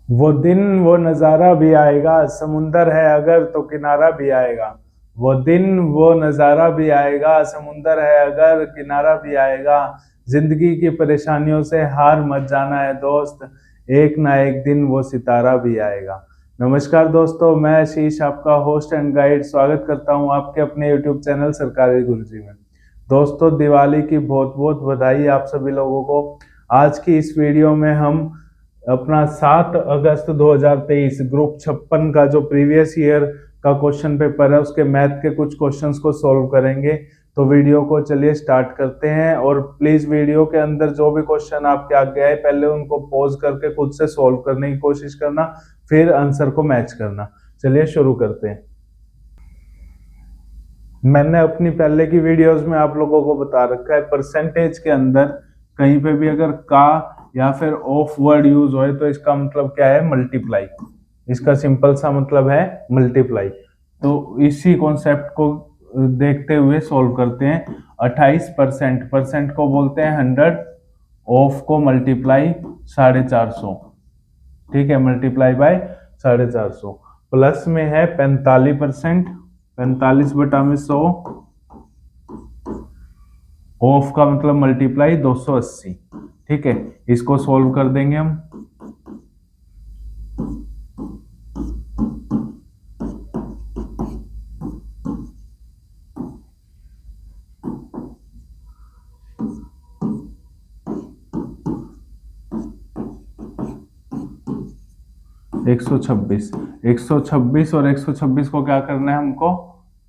वो दिन वो नजारा भी आएगा, समुंदर है अगर तो किनारा भी आएगा। वो दिन वो नजारा भी आएगा, समुंदर है अगर किनारा भी आएगा। जिंदगी की परेशानियों से हार मत जाना है दोस्त, एक ना एक दिन वो सितारा भी आएगा। नमस्कार दोस्तों, मैं आशीष आपका होस्ट एंड गाइड स्वागत करता हूं आपके अपने यूट्यूब चैनल सरकारी गुरुजी में। दोस्तों, दिवाली की बहुत बहुत बधाई आप सभी लोगों को। आज की इस वीडियो में हम अपना 7 अगस्त 2023 ग्रुप 56 का जो प्रीवियस ईयर का क्वेश्चन पेपर है उसके मैथ के कुछ क्वेश्चंस को सॉल्व करेंगे। तो वीडियो को चलिए स्टार्ट करते हैं। और प्लीज वीडियो के अंदर जो भी क्वेश्चन आपके आगे आए पहले उनको पॉज करके खुद से सॉल्व करने की कोशिश करना, फिर आंसर को मैच करना। चलिए शुरू करते हैं। मैंने अपनी पहले की वीडियोस में आप लोगों को बता रखा है, परसेंटेज के अंदर कहीं पे भी अगर का या फिर ऑफ वर्ड यूज हो तो इसका मतलब क्या है? मल्टीप्लाई। इसका सिंपल सा मतलब है मल्टीप्लाई। तो इसी कॉन्सेप्ट को देखते हुए सॉल्व करते हैं। 28%, परसेंट को बोलते हैं 100, ऑफ को मल्टीप्लाई 450, ठीक है, मल्टीप्लाई बाय 450। प्लस में है 45%, 45/100, ऑफ का मतलब मल्टीप्लाई 280, ठीक है। इसको सॉल्व कर देंगे हम। एक सौ छब्बीस, 126 और 126 को क्या करना है हमको?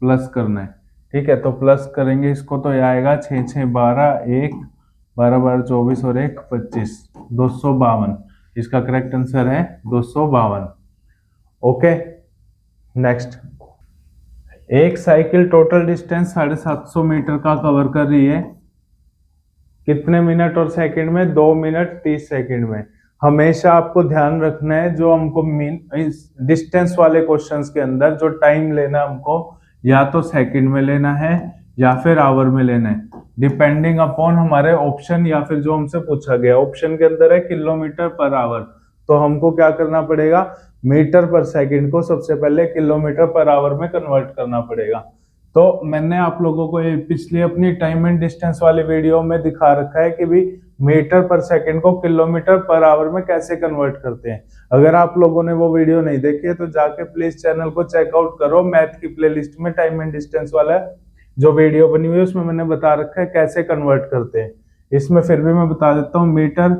प्लस करना है, ठीक है। तो प्लस करेंगे इसको तो ये आएगा 6 6 12, 1 12 12 24 और 1 25, 252। इसका करेक्ट आंसर है 252। Okay, next. एक साइकिल टोटल डिस्टेंस 750 मीटर का कवर कर रही है कितने मिनट और सेकंड में? 2 मिनट 30 सेकंड में। हमेशा आपको ध्यान रखना है जो हमको मीन इस डिस्टेंस वाले क्वेश्चंस के अंदर जो टाइम लेना हमको या तो सेकंड में लेना है या फिर आवर में लेना है, डिपेंडिंग अपॉन हमारे ऑप्शन या फिर जो हमसे पूछा गया। ऑप्शन के अंदर है किलोमीटर पर आवर, तो हमको क्या करना पड़ेगा? मीटर पर सेकंड को सबसे पहले किलोमीटर पर आवर में कन्वर्ट करना पड़ेगा। तो मैंने आप लोगों को पिछली अपनी टाइम एंड डिस्टेंस वाली वीडियो में दिखा रखा है कि भी मीटर पर सेकंड को किलोमीटर पर आवर में कैसे कन्वर्ट करते हैं। अगर आप लोगों ने वो वीडियो नहीं देखी है तो जाके प्लीज चैनल को चेकआउट करो। मैथ की प्लेलिस्ट में टाइम एंड डिस्टेंस वाला जो वीडियो बनी हुई है उसमें मैंने बता रखा है कैसे कन्वर्ट करते हैं। इसमें फिर भी मैं बता देता हूँ, मीटर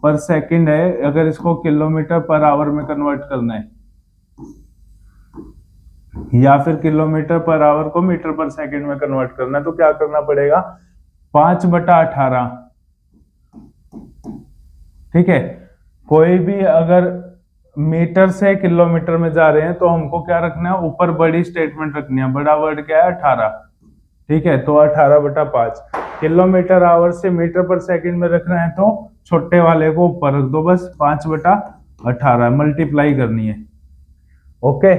पर सेकंड है, अगर इसको किलोमीटर पर आवर में कन्वर्ट करना है या फिर किलोमीटर पर आवर को मीटर पर सेकंड में कन्वर्ट करना है तो क्या करना पड़ेगा? 5/18, ठीक है। कोई भी अगर मीटर से किलोमीटर में जा रहे हैं तो हमको क्या रखना है? ऊपर बड़ी स्टेटमेंट रखनी है। बड़ा वर्ड क्या है? 18, ठीक है। तो 18/5। किलोमीटर आवर से मीटर पर सेकंड में रखना है तो छोटे वाले को ऊपर रख दो, बस 5/18 मल्टीप्लाई करनी है। ओके,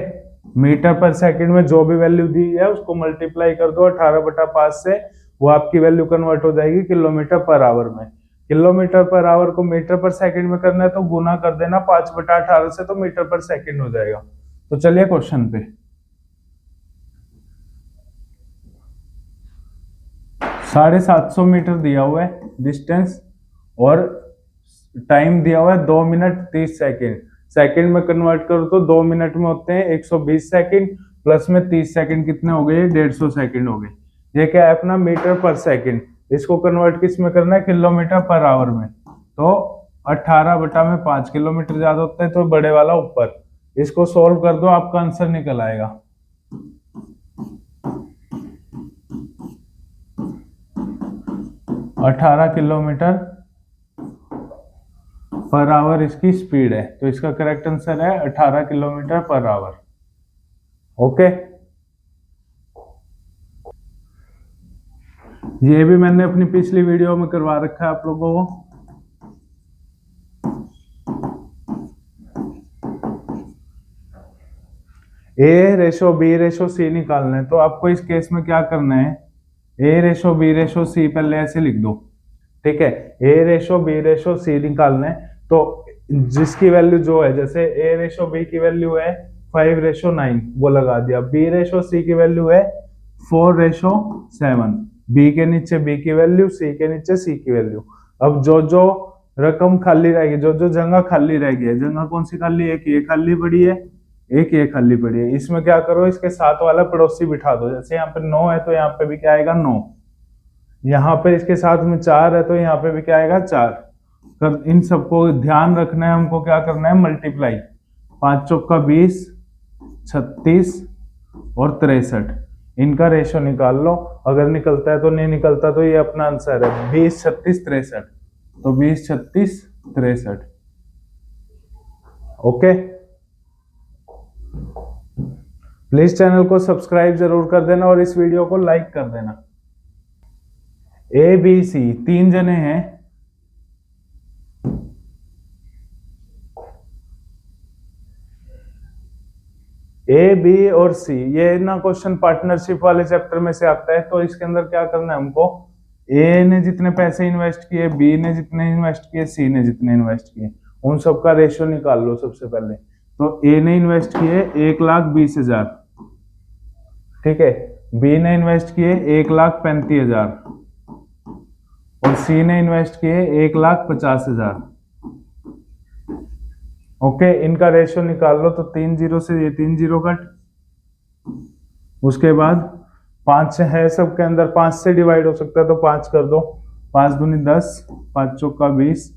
मीटर पर सेकंड में जो भी वैल्यू दी है उसको मल्टीप्लाई कर दो 18/5 से, वो आपकी वैल्यू कन्वर्ट हो जाएगी किलोमीटर पर आवर में। किलोमीटर पर आवर को मीटर पर सेकंड में करना है तो गुना कर देना 5/18 से, तो मीटर पर सेकंड हो जाएगा। तो चलिए क्वेश्चन पे। 750 मीटर दिया हुआ है डिस्टेंस और टाइम दिया हुआ है 2 मिनट 30 सेकेंड। सेकंड में कन्वर्ट करो तो 2 मिनट में होते हैं 120 सेकंड, प्लस में 30 सेकंड कितने हो गए? 150 सेकंड हो गए। ये क्या है अपना? मीटर पर सेकंड। इसको कन्वर्ट किस में करना है? किलोमीटर पर आवर में। तो 18/5, किलोमीटर ज्यादा होता है तो बड़े वाला ऊपर। इसको सोल्व कर दो, आपका आंसर निकल आएगा। 18 किलोमीटर पर आवर इसकी स्पीड है, तो इसका करेक्ट आंसर है 18 किलोमीटर पर आवर। ओके, ये भी मैंने अपनी पिछली वीडियो में करवा रखा है आप लोगों को। A/B/C निकालना है तो आपको इस केस में क्या करना है? A/B/C पहले ऐसे लिख दो, ठीक है। A/B/C निकालना है तो जिसकी वैल्यू जो है, जैसे a रेशो b की वैल्यू है 5:9 वो लगा दिया, b रेशो c की वैल्यू है 4:7, b के नीचे b की वैल्यू, c के नीचे c की वैल्यू। अब जो जो रकम खाली रहेगी, जो जो जगह खाली रहेगी है, जगह कौन सी खाली है, एक ये खाली पड़ी है, एक ये खाली पड़ी है, इसमें क्या करो, इसके साथ वाला पड़ोसी बिठा दो। जैसे यहाँ पे 9 है तो यहाँ पे भी क्या आएगा 9, यहाँ पे इसके साथ में 4 है तो यहाँ पे भी क्या आएगा 4। कर इन सबको ध्यान रखना है हमको, क्या करना है मल्टीप्लाई, 5 चौका 20, 36 और 63, इनका रेशो निकाल लो। अगर निकलता है तो, नहीं निकलता तो ये अपना आंसर है 20, 36, 63, तो 20, 36, 63। ओके, प्लीज चैनल को सब्सक्राइब जरूर कर देना और इस वीडियो को लाइक कर देना। ए बी सी 3 जने हैं, ए बी और सी, ये ना क्वेश्चन पार्टनरशिप वाले चैप्टर में से आता है। तो इसके अंदर क्या करना है हमको, ए ने जितने पैसे इन्वेस्ट किए, बी ने जितने इन्वेस्ट किए, सी ने जितने इन्वेस्ट किए, उन सबका रेशियो निकाल लो सबसे पहले। तो ए ने इन्वेस्ट किए 1,20,000, ठीक है, बी ने इन्वेस्ट किए 1,35,000 और सी ने इन्वेस्ट किए 1,50,000। ओके, इनका रेशियो निकाल लो। तो 3 जीरो से ये 3 जीरो कट, उसके बाद 5 है सबके अंदर, 5 से डिवाइड हो सकता है तो 5 कर दो, 5 दूनी 10, 5 चौका 20,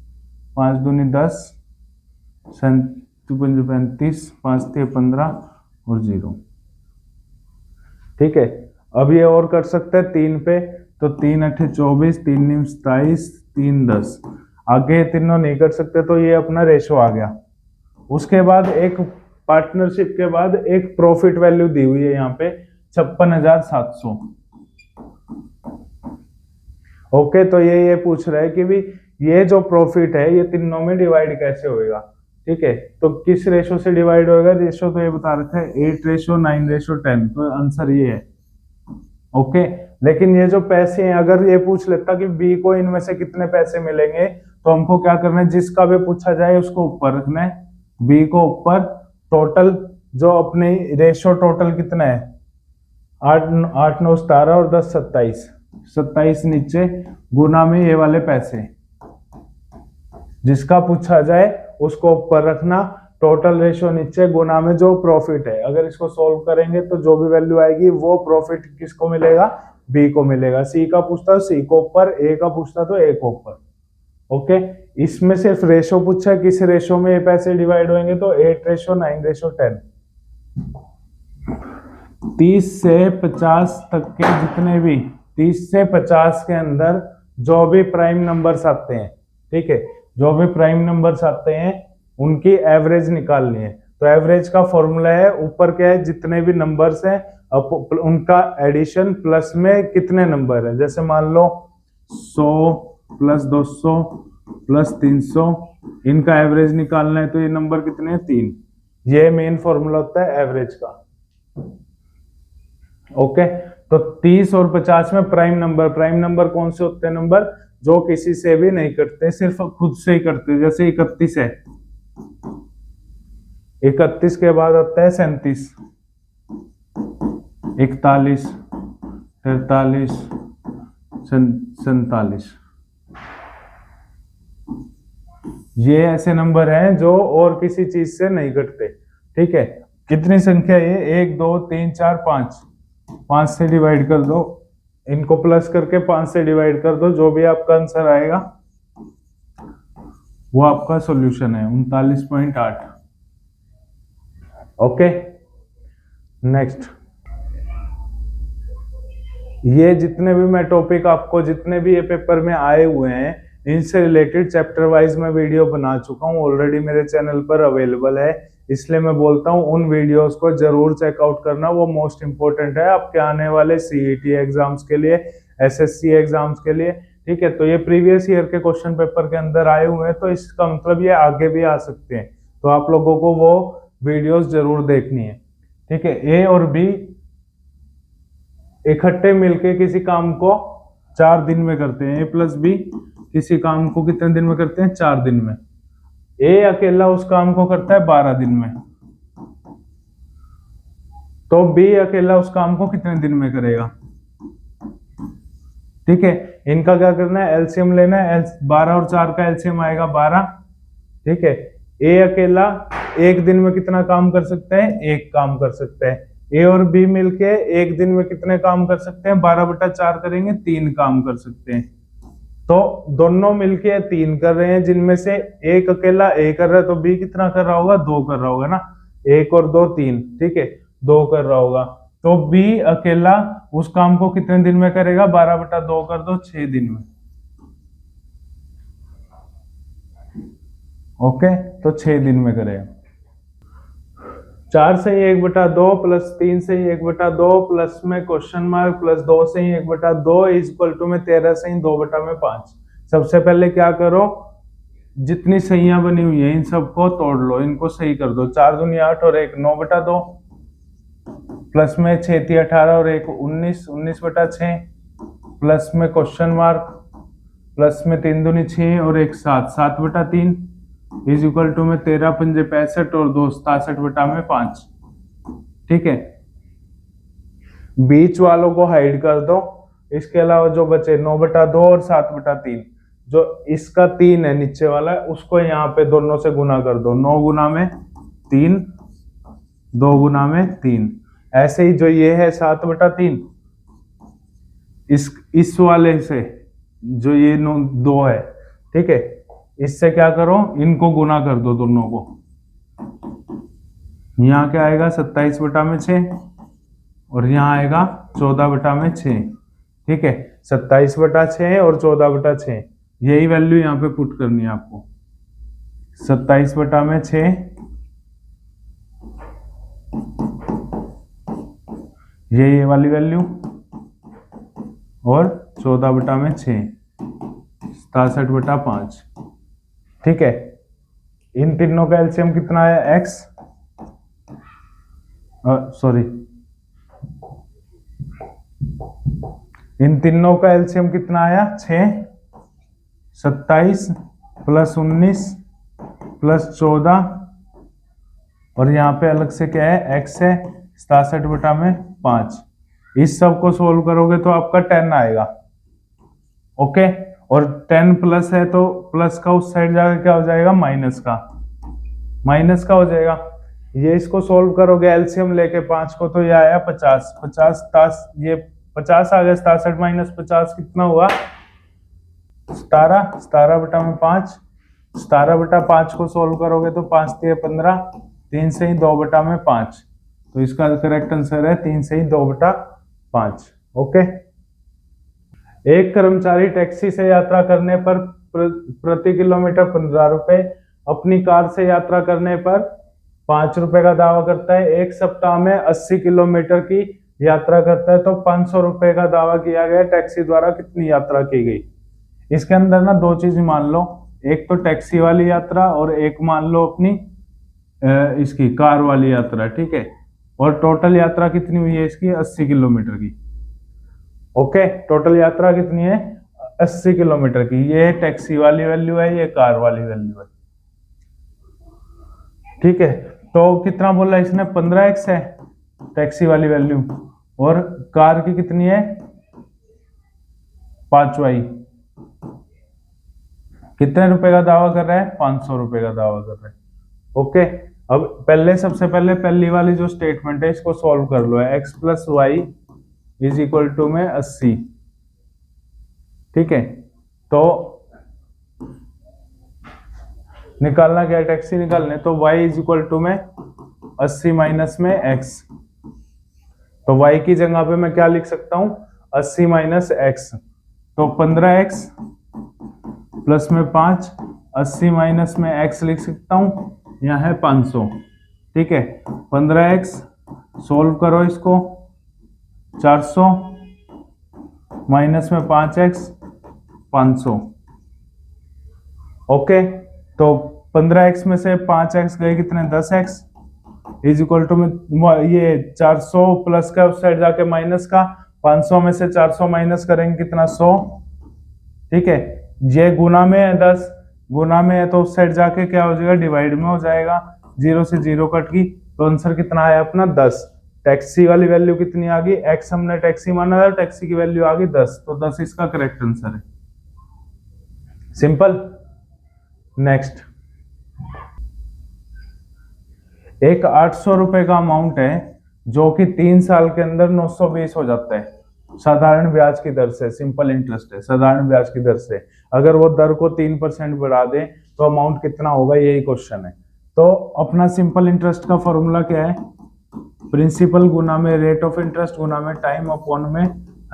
5 दूनी 10, 35, 5 थे 15 और 0, ठीक है। अब ये और कर सकते हैं 3 पे, तो 3 8 24, 3 9 27, 3 10, आगे तीनों नहीं कर सकते तो ये अपना रेशो आ गया। उसके बाद एक पार्टनरशिप के बाद एक प्रॉफिट वैल्यू दी हुई है यहाँ पे 56,700। ओके, तो ये पूछ रहा है कि भी ये जो प्रॉफिट है ये तीनों में डिवाइड कैसे होएगा, ठीक है। तो किस रेशो से डिवाइड होएगा, रेशो तो ये बता रखा है 8:9:10, तो आंसर ये है। ओके, लेकिन ये जो पैसे हैं, अगर ये पूछ लेता कि बी को इनमें से कितने पैसे मिलेंगे, तो हमको क्या करना है, जिसका भी पूछा जाए उसको ऊपर रखना है, बी को ऊपर। टोटल जो अपने रेशो टोटल कितना है, 8 9 17 और 10 27, 27 नीचे, गुना में ये वाले पैसे, जिसका पूछा जाए उसको ऊपर रखना, टोटल रेशो नीचे, गुना में जो प्रॉफिट है। अगर इसको सॉल्व करेंगे तो जो भी वैल्यू आएगी वो प्रॉफिट किसको मिलेगा, बी को मिलेगा। सी का पूछता सी को ऊपर, ए का पूछता तो ए को ऊपर। ओके, इसमें सिर्फ रेशो पूछा है, किस रेशो में ये पैसे डिवाइड होंगे, तो 8:9:10। 30 से 50 तक के जितने भी, 30 से 50 के अंदर जो भी प्राइम नंबर्स आते हैं, ठीक है, जो भी प्राइम नंबर्स आते हैं उनकी एवरेज निकालनी है। तो एवरेज का फॉर्मूला है, ऊपर क्या है, जितने भी नंबर्स हैं उनका एडिशन, प्लस में कितने नंबर है। जैसे मान लो 100 प्लस 200 प्लस 300, इनका एवरेज निकालना है, तो ये नंबर कितने हैं, 3। ये मेन फॉर्मूला होता है एवरेज का। ओके, तो 30 और 50 में प्राइम नंबर कौन से होते हैं, नंबर जो किसी से भी नहीं कटते, सिर्फ खुद से ही करते। जैसे 31 है, 31 के बाद आता है 37, 41, 43, 47। ये ऐसे नंबर हैं जो और किसी चीज से नहीं कटते, ठीक है। कितनी संख्या ये, 1 2 3 4 5, 5 से डिवाइड कर दो, इनको प्लस करके 5 से डिवाइड कर दो, जो भी आपका आंसर आएगा वो आपका सॉल्यूशन है, 39.8। Okay, next. ये जितने भी मैं टॉपिक आपको, जितने भी ये पेपर में आए हुए हैं, इनसे रिलेटेड चैप्टर वाइज मैं वीडियो बना चुका हूँ, ऑलरेडी मेरे चैनल पर अवेलेबल है। इसलिए मैं बोलता हूँ उन वीडियोस को जरूर चेकआउट करना, वो मोस्ट इंपोर्टेंट है आपके आने वाले सीईटी एग्जाम्स के लिए, एसएससी एग्जाम्स के लिए, ठीक है। तो ये प्रीवियस ईयर के क्वेश्चन पेपर के अंदर आए हुए हैं, तो इसका मतलब ये आगे भी आ सकते हैं, तो आप लोगों को वो वीडियोस जरूर देखनी है, ठीक है। ए और बी इकट्ठे मिलके किसी काम को 4 दिन में करते हैं, ए प्लस बी किसी काम को कितने दिन में करते हैं, 4 दिन में। ए अकेला उस काम को करता है 12 दिन में, तो बी अकेला उस काम को कितने दिन में करेगा। ठीक है, इनका क्या करना है, एलसीएम लेना है। 12 और 4 का एलसीएम आएगा 12। ठीक है, ए अकेला एक दिन में कितना काम कर सकते हैं, एक काम कर सकते हैं। ए और बी मिलके एक दिन में कितने काम कर सकते हैं, 12/4 करेंगे, 3 काम कर सकते हैं। तो दोनों मिलके 3 कर रहे हैं, जिनमें से एक अकेला ए कर रहा है, तो बी कितना कर रहा होगा, 2 कर रहा होगा ना। 1 और 2 3, ठीक है, 2 कर रहा होगा। तो बी अकेला उस काम को कितने दिन में करेगा, 12/2 कर दो, 6 दिन में। ओके, तो 6 दिन में करेगा। 4 से ही 1/2 प्लस 3 से ही 1/2 प्लस में क्वेश्चन मार्क प्लस 2 से ही 1/2 इज इक्वल टू में 13 से ही 2/5। सबसे पहले क्या करो, जितनी सहियां बनी हुई है इन सबको तोड़ लो, इनको सही कर दो। 4 दूनी 8 और 1 9/2 प्लस में 6 थी 18 और 1 19 19/6 प्लस में क्वेश्चन मार्क प्लस में 3 दूनी 6 और 1 7 7/3 इज इक्वल टू में 13 पंजे 65 और 2 67/5। ठीक है, बीच वालों को हाइड कर दो। इसके अलावा जो बचे 9/2 और 7/3, जो इसका 3 है नीचे वाला, उसको यहाँ पे दोनों से गुना कर दो। 9 गुना में 3, 2 गुना में 3। ऐसे ही जो ये है 7/3, इस वाले से जो ये 2 है, ठीक है, इससे क्या करो, इनको गुना कर दो दोनों को। यहाँ क्या आएगा 27/6 और यहाँ आएगा 14/6। ठीक है, 27/6 और 14/6, यही वैल्यू यहाँ पे पुट करनी है आपको। 27/6 ये वाली वैल्यू और 14/6 67/5। ठीक है, इन तीनों का एलसीएम कितना है, x, सॉरी, इन तीनों का एलसीएम कितना आया, 6, 27 प्लस 19 प्लस 14 और यहाँ पे अलग से क्या है, x है 67/5। इस सब को सोल्व करोगे तो आपका 10 आएगा। ओके, और 10 प्लस है तो प्लस का उस साइड जाकर क्या हो जाएगा, माइनस का हो जाएगा। ये इसको सोल्व करोगे एलसीएम लेके 5 को, तो ये आया 50 50 ये 50 आ गया। 67 माइनस 50 कितना हुआ, 17 17/5। 17/5 को सोल्व करोगे तो 5 3 15, 3 से ही 2/5। तो इसका करेक्ट आंसर है 3 से ही 2/5। ओके, एक कर्मचारी टैक्सी से यात्रा करने पर प्रति किलोमीटर 15 रुपए, अपनी कार से यात्रा करने पर 5 रुपए का दावा करता है। एक सप्ताह में 80 किलोमीटर की यात्रा करता है, तो 500 रुपए का दावा किया गया। टैक्सी द्वारा कितनी यात्रा की गई। इसके अंदर ना 2 चीज मान लो, एक तो टैक्सी वाली यात्रा और एक मान लो अपनी इसकी कार वाली यात्रा। ठीक है, और टोटल यात्रा कितनी हुई है इसकी, 80 किलोमीटर की। ओके, टोटल यात्रा कितनी है, 80 किलोमीटर की। ये टैक्सी वाली वैल्यू है, ये कार वाली वैल्यू है। ठीक है, तो कितना बोला इसने, 15x है टैक्सी वाली वैल्यू, और कार की कितनी है, 5y। कितने रुपए का दावा कर रहा है, 500 रुपए का दावा कर रहा है। ओके, अब सबसे पहले पहली वाली जो स्टेटमेंट है इसको सॉल्व कर लो। x plus y is equal to में 80। ठीक है, तो निकालना क्या है, टैक्सी निकालने, तो y इज इक्वल टू में 80 माइनस में x। तो y की जगह पे मैं क्या लिख सकता हूं, 80 माइनस x, तो 15x प्लस में 5, 80 माइनस में x लिख सकता हूं, यहाँ है 500। ठीक है, 15x सोल्व करो इसको, 400 माइनस में 5x 500। ओके, तो 15x में से 5x गए कितने, 10x इज इक्वल टू में ये 400 प्लस का उस साइड जाके माइनस का, 500 में से 400 माइनस करेंगे कितना, 100। ठीक है, ये गुना में है 10, गुना में है तो उस साइड जाके क्या हो जाएगा, डिवाइड में हो जाएगा। 0 से 0 कट गई तो आंसर कितना आया अपना 10। टैक्सी वाली वैल्यू कितनी आ गई, x हमने टैक्सी माना था, टैक्सी की वैल्यू आ गई 10, तो 10 इसका करेक्ट आंसर है। सिंपल। नेक्स्ट, एक 800 रुपए का अमाउंट है जो कि 3 साल के अंदर 920 हो जाता है साधारण ब्याज की दर से। सिंपल इंटरेस्ट है, साधारण ब्याज की दर से। अगर वो दर को 3% बढ़ा दे तो अमाउंट कितना होगा, यही क्वेश्चन है। तो अपना सिंपल इंटरेस्ट का फॉर्मूला क्या है, प्रिंसिपल गुना में रेट ऑफ इंटरेस्ट गुना में टाइम अपॉन में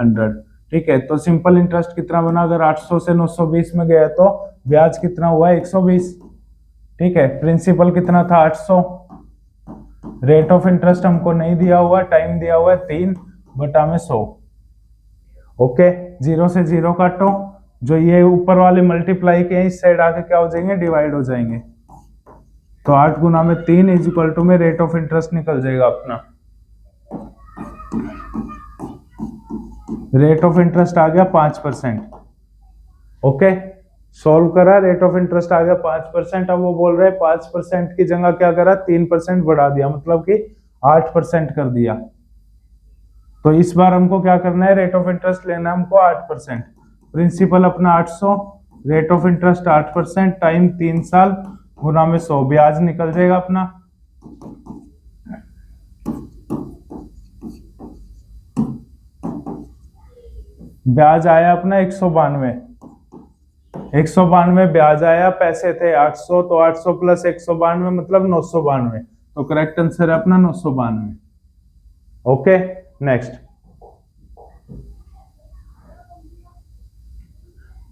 100। ठीक है, तो सिंपल इंटरेस्ट कितना बना, अगर 800 से 920 में गया तो ब्याज कितना हुआ 120। ठीक है, प्रिंसिपल कितना था 800, रेट ऑफ इंटरेस्ट हमको नहीं दिया हुआ, टाइम दिया हुआ है 3 बटा में 100। ओके, 0 से 0 काटो, जो ये ऊपर वाले मल्टीप्लाई के इस साइड आके क्या हो जाएंगे, डिवाइड हो जाएंगे। तो 8 गुना में 3 इज इक्वल टू में रेट ऑफ इंटरेस्ट निकल जाएगा अपना। रेट ऑफ इंटरेस्ट आ गया 5%। ओके, सॉल्व करा, रेट ऑफ इंटरेस्ट आ गया 5%। अब वो बोल रहे हैं 5% की जगह क्या करा, 3% बढ़ा दिया, मतलब कि 8% कर दिया। तो इस बार हमको क्या करना है, रेट ऑफ इंटरेस्ट लेना है हमको 8%। प्रिंसिपल अपना 800, रेट ऑफ इंटरेस्ट 8%, टाइम 3 साल गुना में 100, ब्याज निकल जाएगा अपना। ब्याज आया अपना 192, 192 ब्याज आया, पैसे थे 800, तो 800 प्लस 192 मतलब 992। तो करेक्ट आंसर है अपना 992। Okay, next.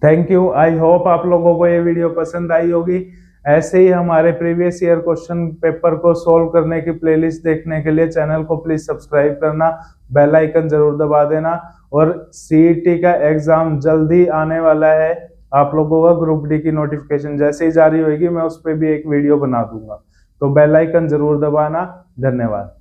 Thank you, I hope आप लोगों को ये वीडियो पसंद आई होगी। ऐसे ही हमारे प्रीवियस ईयर क्वेश्चन पेपर को सोल्व करने की प्लेलिस्ट देखने के लिए चैनल को प्लीज सब्सक्राइब करना, बेल आइकन जरूर दबा देना। और सीईटी का एग्जाम जल्दी आने वाला है, आप लोगों का ग्रुप डी की नोटिफिकेशन जैसे ही जारी होगी मैं उस पर भी एक वीडियो बना दूंगा, तो बेल आइकन जरूर दबाना। धन्यवाद।